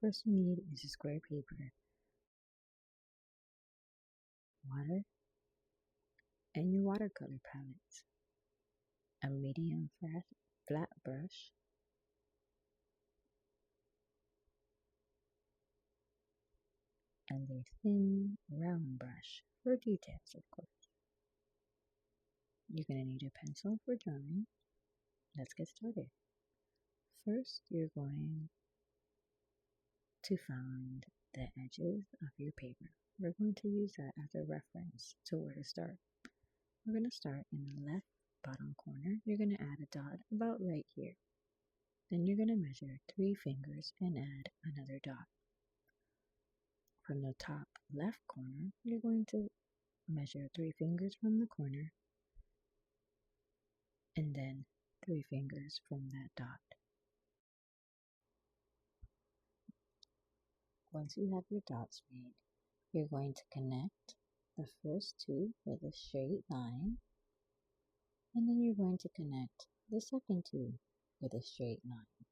First you need is a square paper, water, and your watercolor palettes, a medium flat brush, and a thin round brush for details, of course. You're going to need a pencil for drawing. Let's get started. First, you're going to find the edges of your paper. We're going to use that as a reference to where to start. We're going to start in the left bottom corner. You're going to add a dot about right here. Then you're going to measure 3 fingers and add another dot. From the top left corner, you're going to measure 3 fingers from the corner and then 3 fingers from that dot. Once you have your dots made, you're going to connect the first 2 with a straight line, and then you're going to connect the second 2 with a straight line,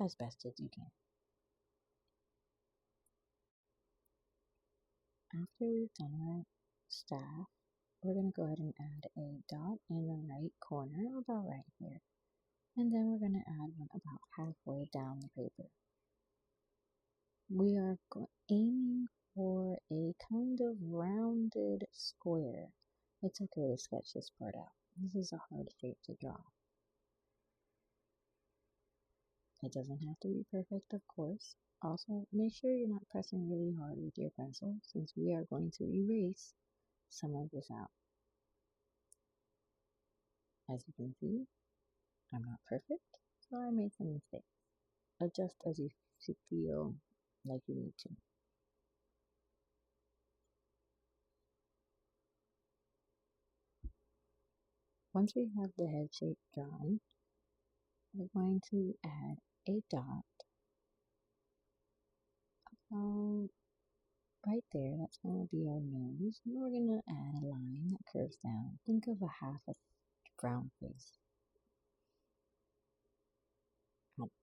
as best as you can. After we've done our staff, we're going to go ahead and add a dot in the right corner, about right here, and then we're going to add one about halfway down the paper. We are aiming for a kind of rounded square. It's okay to sketch this part out. This is a hard shape to draw. It doesn't have to be perfect, of course. Also, make sure you're not pressing really hard with your pencil, since we are going to erase some of this out. As you can see, I'm not perfect, so I made some mistakes. Adjust as you feel like you need to. Once we have the head shape drawn, we're going to add a dot about right there. That's going to be our nose. And we're going to add a line that curves down. Think of a half a frown face.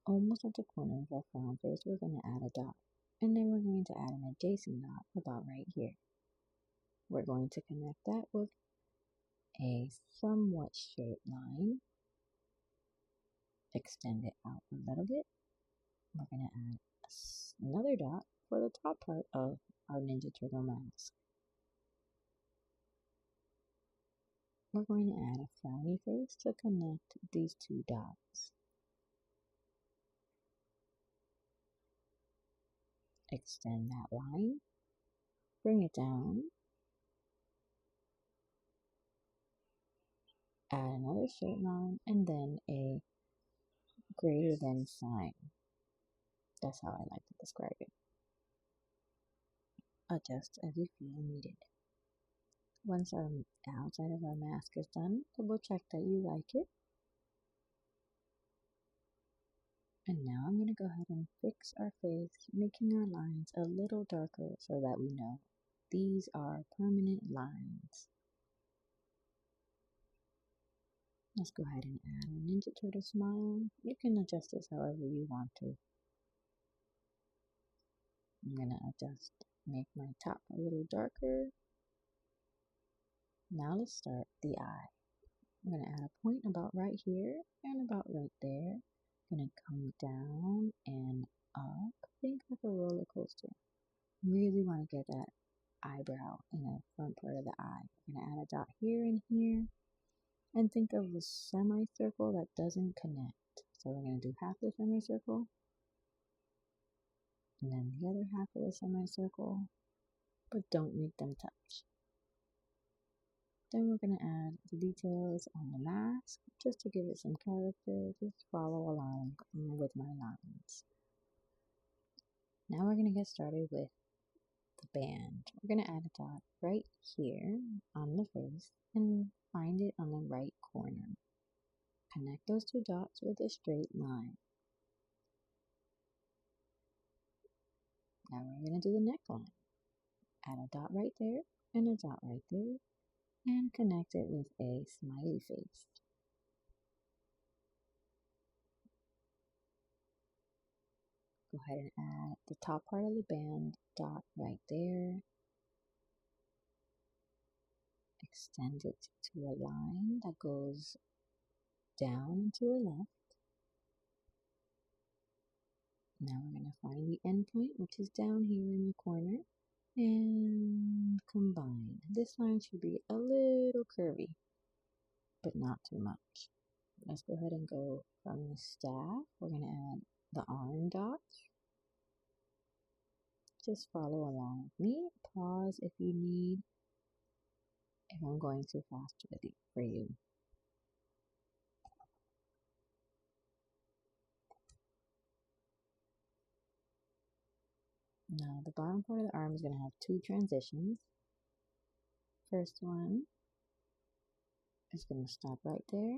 Almost at the corner of our frown face, we're going to add a dot. And then we're going to add an adjacent dot about right here. We're going to connect that with a somewhat straight line. Extend it out a little bit. We're going to add another dot for the top part of our Ninja Turtle mask. We're going to add a frowny face to connect these 2 dots. Extend that line, bring it down, add another straight line, and then a greater than sign. That's how I like to describe it. Adjust as you feel needed. Once our outside of our mask is done, double check that you like it. And now I'm going to go ahead and fix our face, making our lines a little darker so that we know these are permanent lines. Let's go ahead and add a Ninja Turtle smile. You can adjust this however you want to. I'm going to make my top a little darker. Now let's start the eye. I'm going to add a point about right here and about right there. I'm going to come down and up. Think like a roller coaster. Really want to get that eyebrow in the front part of the eye. I'm going to add a dot here and here. And think of a semicircle that doesn't connect. So we're going to do half the semicircle. And then the other half of the semicircle. But don't make them touch. Then we're going to add the details on the mask, just to give it some character. Just follow along with my lines. Now we're going to get started with the band. We're going to add a dot right here on the face and find it on the right corner. Connect those 2 dots with a straight line. Now we're going to do the neckline. Add a dot right there and a dot right there, and connect it with a smiley face. go ahead and add the top part of the band dot right there. Extend it to a line that goes down and to the left. Now we're going to find the end point, which is down here in the corner, and combine. This line should be a little curvy, but not too much. Let's go ahead and go from the staff. We're going to add the arm dots. Just follow along with me. Pause if you need, if I'm going too fast for you. Now the bottom part of the arm is going to have two transitions. First one is going to stop right there.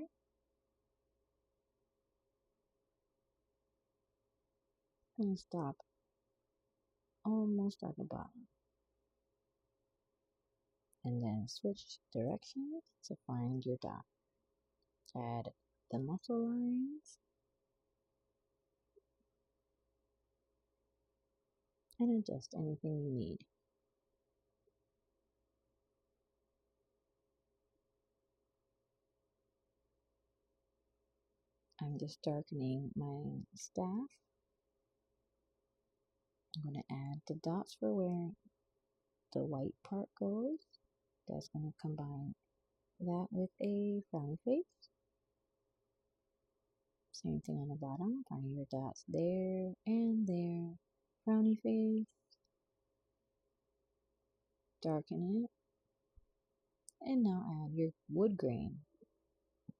And stop almost at the bottom. And then switch directions to find your dot. Add the muscle lines and adjust anything you need. I'm just darkening my staff. I'm going to add the dots for where the white part goes. That's going to combine that with a frowny face. Same thing on the bottom. Find your dots there and there. Frowny face. Darken it. And now add your wood grain.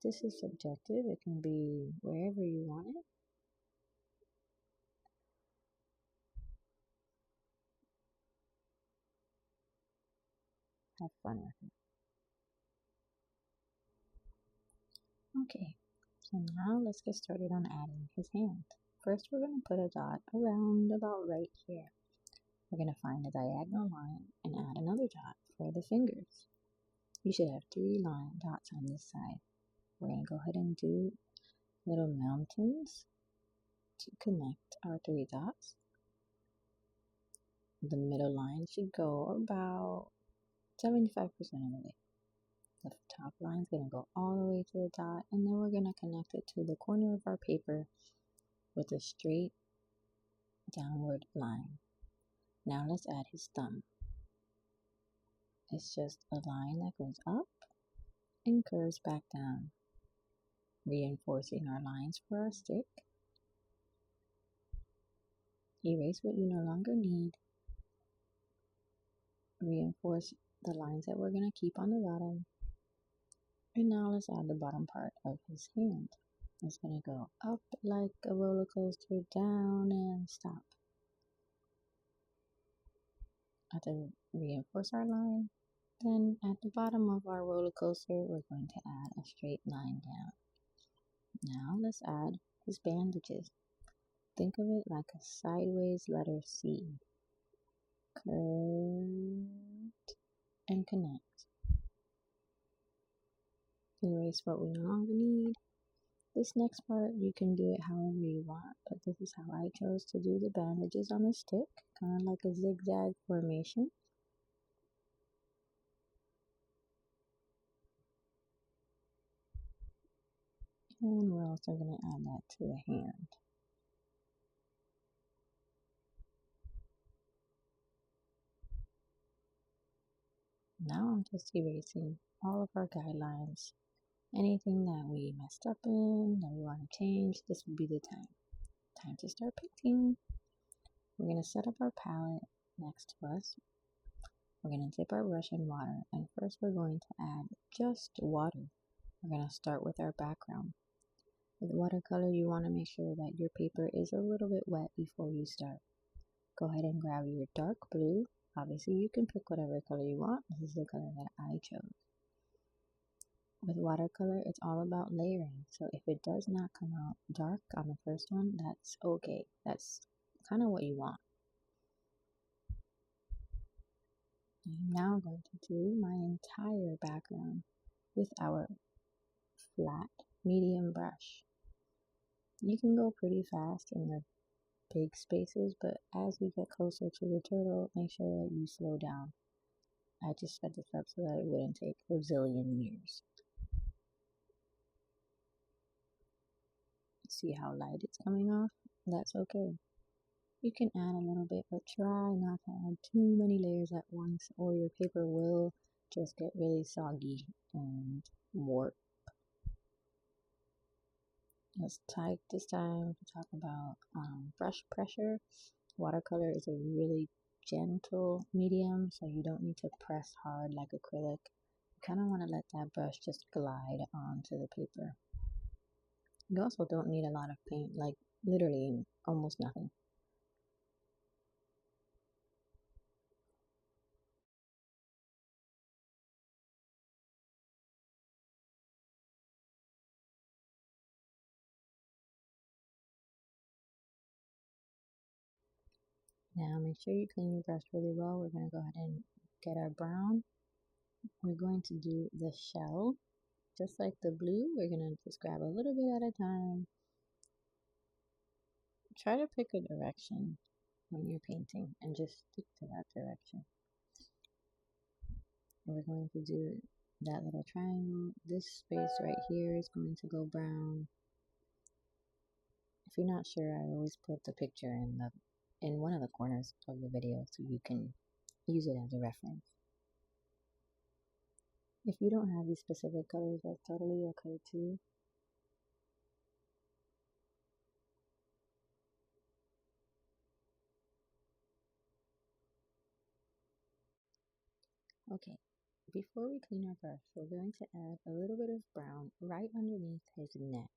This is subjective. It can be wherever you want it. Have fun with it. Okay, so now let's get started on adding his hand. First, we're going to put a dot around about right here. We're going to find a diagonal line and add another dot for the fingers. You should have 3 line dots on this side. We're going to go ahead and do little mountains to connect our 3 dots. The middle line should go about 75% of the way. The top line is going to go all the way to the dot, and then we're going to connect it to the corner of our paper with a straight downward line. Now let's add his thumb. It's just a line that goes up and curves back down, reinforcing our lines for our stick. Erase what you no longer need. Reinforce the lines that we're going to keep on the bottom. And now let's add the bottom part of his hand. It's going to go up like a roller coaster, down and stop. After reinforce our line, then at the bottom of our roller coaster, we're going to add a straight line down. Now let's add his bandages. Think of it like a sideways letter C. Curved and connect. Erase what we no longer need. This next part, you can do it however you want, but this is how I chose to do the bandages on the stick, kind of like a zigzag formation. And we're also going to add that to the hand. Now I'm just erasing all of our guidelines. Anything that we messed up in, that we want to change, this would be the time. Time to start painting. We're going to set up our palette next to us. We're going to dip our brush in water, and first we're going to add just water. We're going to start with our background. With watercolor, you want to make sure that your paper is a little bit wet before you start. Go ahead and grab your dark blue. Obviously, you can pick whatever color you want. This is the color that I chose. With watercolor, it's all about layering. So if it does not come out dark on the first one, that's okay. That's kind of what you want. I'm now going to do my entire background with our flat medium brush. You can go pretty fast in the big spaces, but as we get closer to the turtle, make sure that you slow down. I just sped this up so that it wouldn't take a zillion years. See how light it's coming off? That's okay. You can add a little bit, but try not to add too many layers at once, or your paper will just get really soggy and warped. Let's take this time to talk about brush pressure. Watercolor is a really gentle medium, so you don't need to press hard like acrylic. You kind of want to let that brush just glide onto the paper. You also don't need a lot of paint, like literally almost nothing. Now make sure you clean your brush really well. We're going to go ahead and get our brown. We're going to do the shell. Just like the blue, we're going to just grab a little bit at a time. Try to pick a direction when you're painting and just stick to that direction. We're going to do that little triangle. This space right here is going to go brown. If you're not sure, I always put the picture in one of the corners of the video so you can use it as a reference. If you don't have these specific colors, that's totally okay too. Okay, before we clean our brush, we're going to add a little bit of brown right underneath his neck.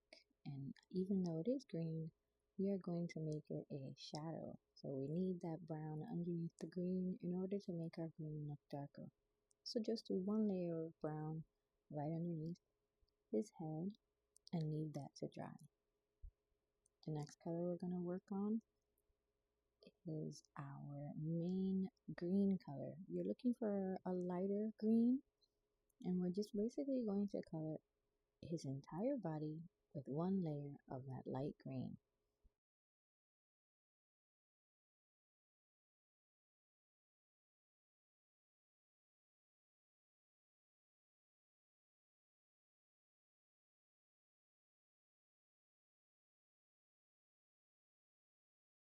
And even though it is green, we are going to make it a shadow. So we need that brown underneath the green in order to make our green look darker. So just do one layer of brown right underneath his head and leave that to dry. The next color we're going to work on is our main green color. You're looking for a lighter green, and we're just basically going to color his entire body with one layer of that light green.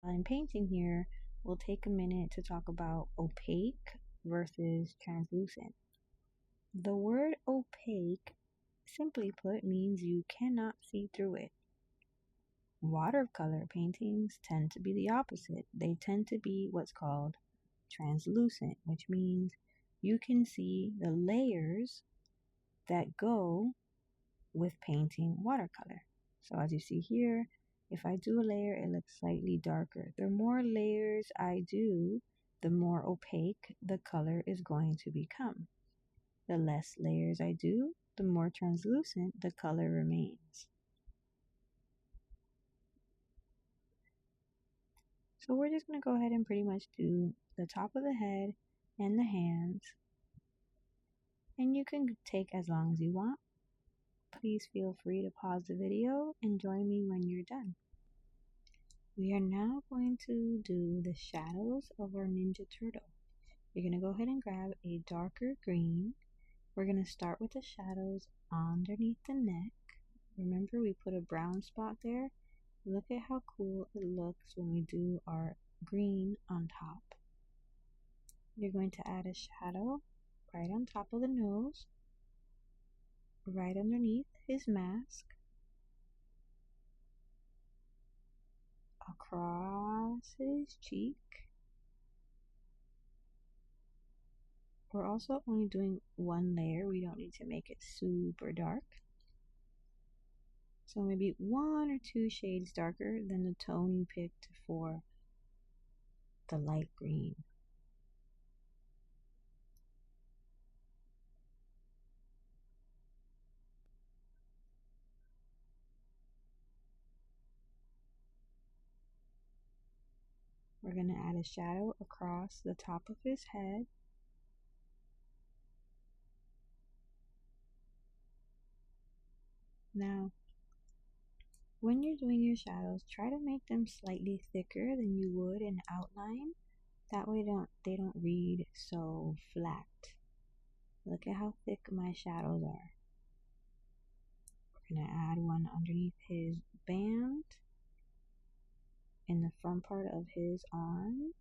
In painting here, we'll take a minute to talk about opaque versus translucent. The word opaque, simply put, means you cannot see through it. Watercolor paintings tend to be the opposite. They tend to be what's called translucent, which means you can see the layers that go with painting watercolor. So as you see here, if I do a layer, it looks slightly darker. The more layers I do, the more opaque the color is going to become. The less layers I do, the more translucent the color remains. So we're just going to go ahead and pretty much do the top of the head and the hands. And you can take as long as you want. Please feel free to pause the video and join me when you're done. We are now going to do the shadows of our Ninja Turtle. You're going to go ahead and grab a darker green. We're going to start with the shadows underneath the neck. Remember, we put a brown spot there. Look at how cool it looks when we do our green on top. You're going to add a shadow right on top of the nose, right underneath his mask, across his cheek. We're also only doing one layer. We don't need to make it super dark. So maybe 1 or 2 shades darker than the tone you picked for the light green. We're going to add a shadow across the top of his head. Now, When you're doing your shadows, try to make them slightly thicker than you would an outline. That way they don't read so flat. Look at how thick my shadows are. We're going to add one underneath his band in the front part of his arm.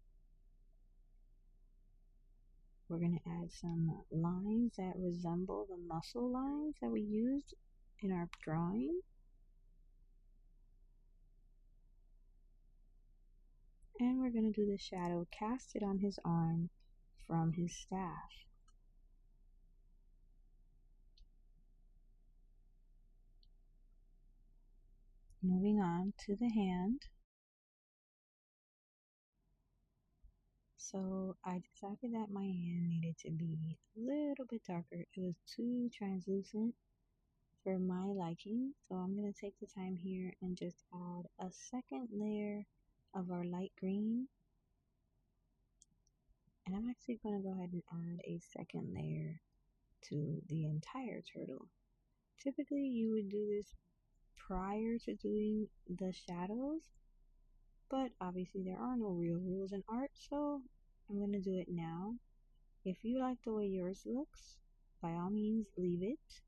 We're going to add some lines that resemble the muscle lines that we used in our drawing. And we're going to do the shadow casted on his arm from his staff. Moving on to the hand. So I decided that my hand needed to be a little bit darker. It was too translucent for my liking. So I'm going to take the time here and just add a second layer of our light green. And I'm actually going to go ahead and add a second layer to the entire turtle. Typically you would do this prior to doing the shadows, but obviously there are no real rules in art, so I'm going to do it now. If you like the way yours looks, by all means leave it.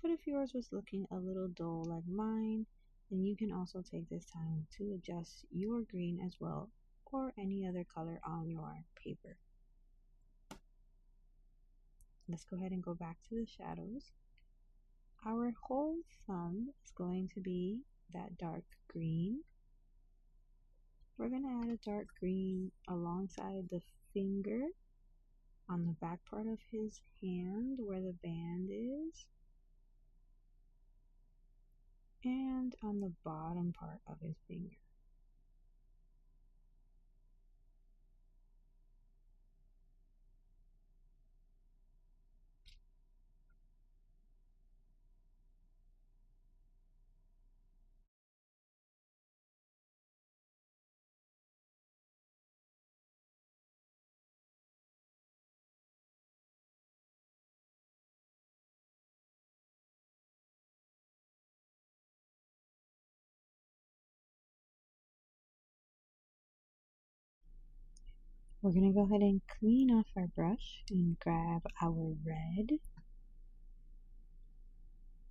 But if yours was looking a little dull like mine, then you can also take this time to adjust your green as well, or any other color on your paper. Let's go ahead and go back to the shadows. Our whole thumb is going to be that dark green. We're going to add a dark green alongside the finger on the back part of his hand where the band is, and on the bottom part of his finger. We're going to go ahead and clean off our brush and grab our red.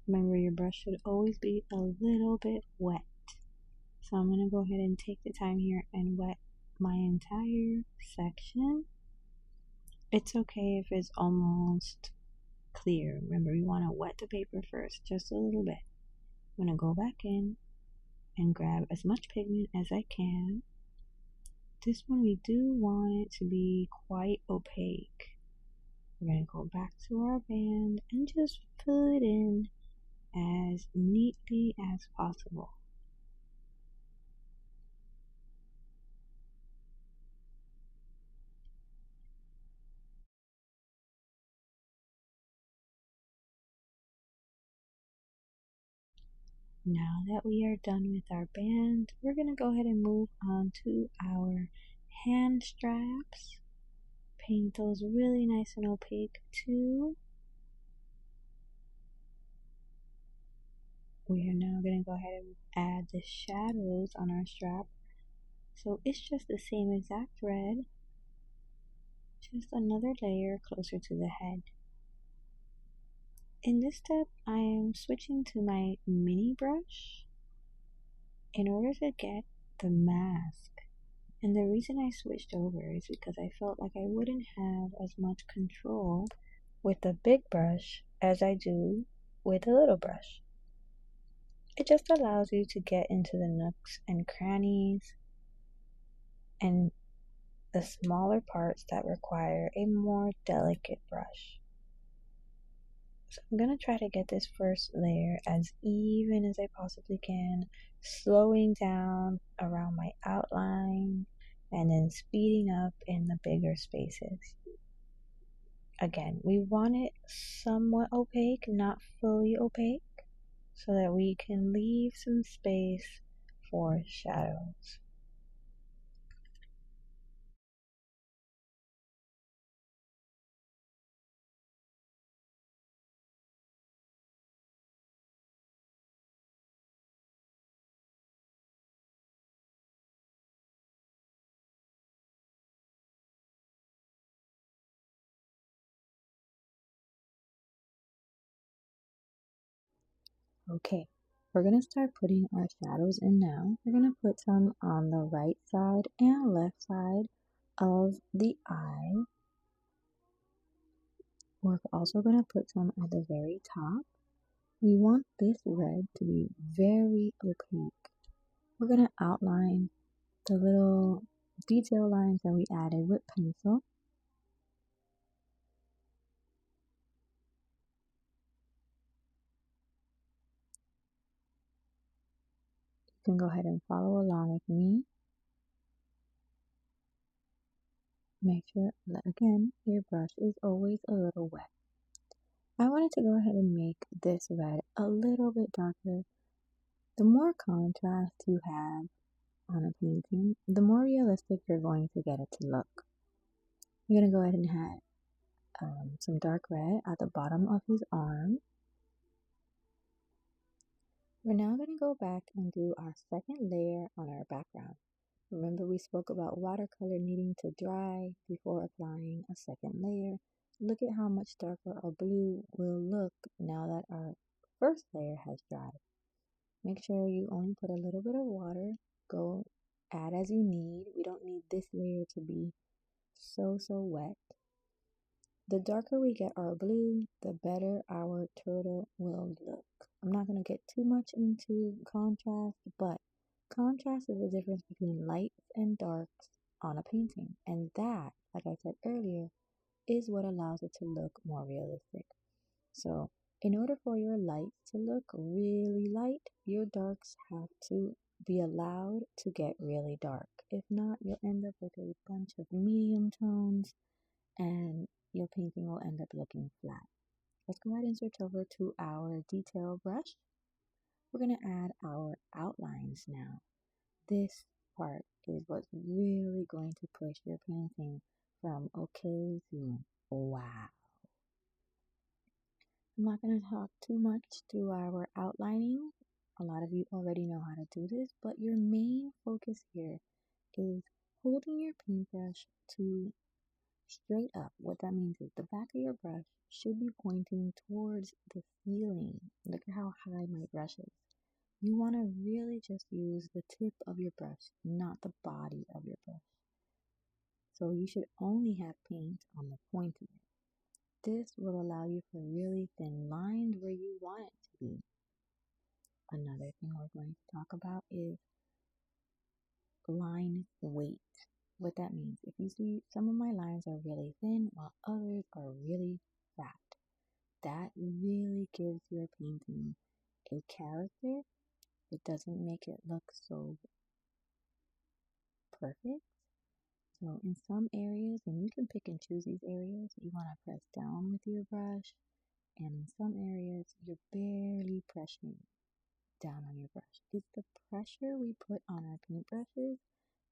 Remember, your brush should always be a little bit wet. So I'm going to go ahead and take the time here and wet my entire section. It's okay if it's almost clear. Remember, we want to wet the paper first, just a little bit. I'm going to go back in and grab as much pigment as I can. This one we do want it to be quite opaque. We're going to go back to our band and just fill it in as neatly as possible. Now that we are done with our band, we're going to go ahead and move on to our hand straps. Paint those really nice and opaque too. We are now going to go ahead and add the shadows on our strap. So it's just the same exact red, just another layer closer to the head. In this step, I am switching to my mini brush in order to get the mask. And the reason I switched over is because I felt like I wouldn't have as much control with the big brush as I do with the little brush. It just allows you to get into the nooks and crannies and the smaller parts that require a more delicate brush. So I'm going to try to get this first layer as even as I possibly can, slowing down around my outline and then speeding up in the bigger spaces. Again, we want it somewhat opaque, not fully opaque, so that we can leave some space for shadows. Okay, we're going to start putting our shadows in now. We're going to put some on the right side and left side of the eye. We're also going to put some at the very top. We want this red to be very opaque. We're going to outline the little detail lines that we added with pencil. You can go ahead and follow along with me. Make sure that, again, your brush is always a little wet. I wanted to go ahead and make this red a little bit darker. The more contrast you have on a painting, the more realistic you're going to get it to look. You're going to go ahead and add some dark red at the bottom of his arm. We're now going to go back and do our second layer on our background. Remember, we spoke about watercolor needing to dry before applying a second layer. Look at how much darker our blue will look now that our first layer has dried. Make sure you only put a little bit of water. Go add as you need. We don't need this layer to be so wet. The darker we get our blue, the better our turtle will look. I'm not going to get too much into contrast, but contrast is the difference between lights and darks on a painting. And that, like I said earlier, is what allows it to look more realistic. So in order for your lights to look really light, your darks have to be allowed to get really dark. If not, you'll end up with a bunch of medium tones and your painting will end up looking flat. Let's go ahead and switch over to our detail brush. We're going to add our outlines now. This part is what's really going to push your painting from okay to wow. I'm not going to talk too much through our outlining. A lot of you already know how to do this, but your main focus here is holding your paintbrush to straight up. What that means is the back of your brush should be pointing towards the ceiling. Look at how high my brush is. You want to really just use the tip of your brush, not the body of your brush. So you should only have paint on the point of it. This will allow you for really thin lines where you want it to be. Another thing we're going to talk about is line weight. What that means, if you see some of my lines are really thin while others are really fat, that really gives your painting a character. It doesn't make it look so perfect. So in some areas, and you can pick and choose these areas, you want to press down with your brush, and in some areas, you're barely pressing down on your brush. It's the pressure we put on our paintbrushes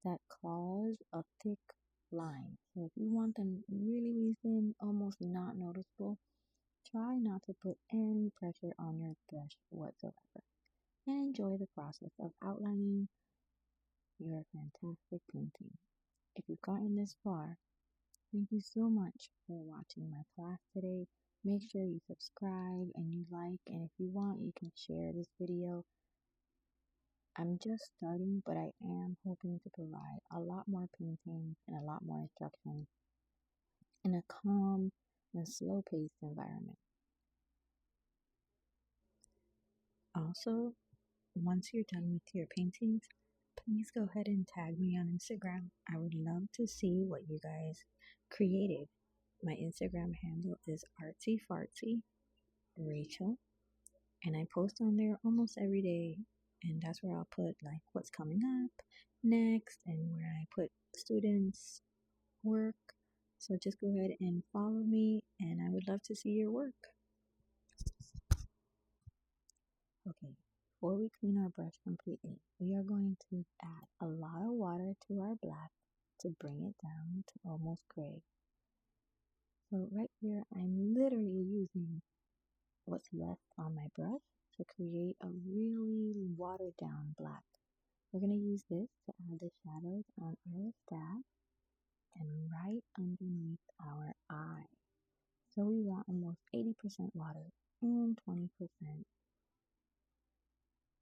that cause a thick line. So if you want them really thin, almost not noticeable, try not to put any pressure on your brush whatsoever. And enjoy the process of outlining your fantastic painting. If you've gotten this far, thank you so much for watching my class today. Make sure you subscribe and you like, and if you want, you can share this video. I'm just starting, but I am hoping to provide a lot more paintings and a lot more instruction in a calm and slow-paced environment. Also, once you're done with your paintings, please go ahead and tag me on Instagram. I would love to see what you guys created. My Instagram handle is artsyfartsy.Rachel, and I post on there almost every day, and that's where I'll put like what's coming up next and where I put students' work. So just go ahead and follow me, and I would love to see your work. Okay, before we clean our brush completely, we are going to add a lot of water to our black to bring it down to almost gray. So right here, I'm literally using what's left on my brush to create a really watered down black. We're going to use this to add the shadows on our staff and right underneath our eye. So we want almost 80% water and 20%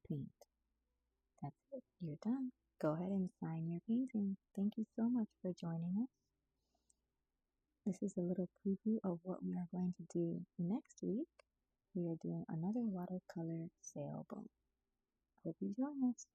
paint. That's it. You're done. Go ahead and sign your painting. Thank you so much for joining us. This is a little preview of what we are going to do next week. We are doing another watercolor sailboat. Hope you join us.